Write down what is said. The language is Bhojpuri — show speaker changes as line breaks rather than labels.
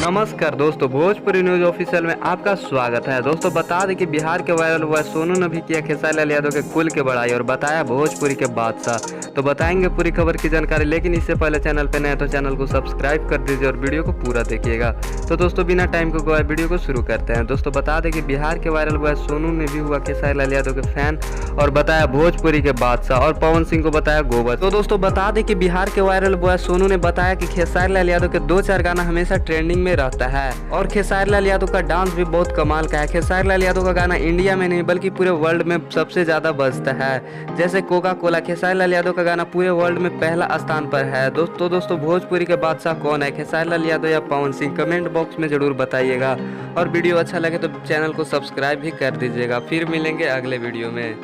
नमस्कार दोस्तों, भोजपुरी न्यूज ऑफिशियल में आपका स्वागत है। दोस्तों बता दें कि बिहार के वायरल हुआ सोनू ने भी किया खेसारी लाल यादव के कुल की बड़ाई और बताया भोजपुरी के बादशाह। तो बताएंगे पूरी खबर की जानकारी, लेकिन इससे पहले चैनल पे नए तो चैनल को सब्सक्राइब कर दीजिए और वीडियो को पूरा देखिएगा। तो दोस्तों बिना टाइम को गवाए वीडियो को शुरू करते हैं। दोस्तों बता दें कि बिहार के वायरल हुआ सोनू ने भी हुआ खेसारी लाल यादव के फैन और बताया भोजपुरी के बादशाह, और पवन सिंह को बताया गोबर। तो दोस्तों बता दें कि बिहार के वायरल हुआ सोनू ने बताया कि खेसारी लाल यादव के 2-4 गाना हमेशा ट्रेंडिंग में रहता है और खेसारी लाल यादव का डांस भी बहुत कमाल का है। खेसारी लाल यादव का गाना इंडिया में नहीं बल्कि पूरे वर्ल्ड में सबसे ज्यादा बजता है, जैसे कोका कोला। खेसारी लाल यादव का गाना पूरे वर्ल्ड में पहला स्थान पर है। दोस्तों भोजपुरी के बादशाह कौन है, खेसारी लाल यादव या पवन सिंह? कमेंट बॉक्स में जरूर बताइएगा और वीडियो अच्छा लगे तो चैनल को सब्सक्राइब भी कर दीजिएगा। फिर मिलेंगे अगले वीडियो में।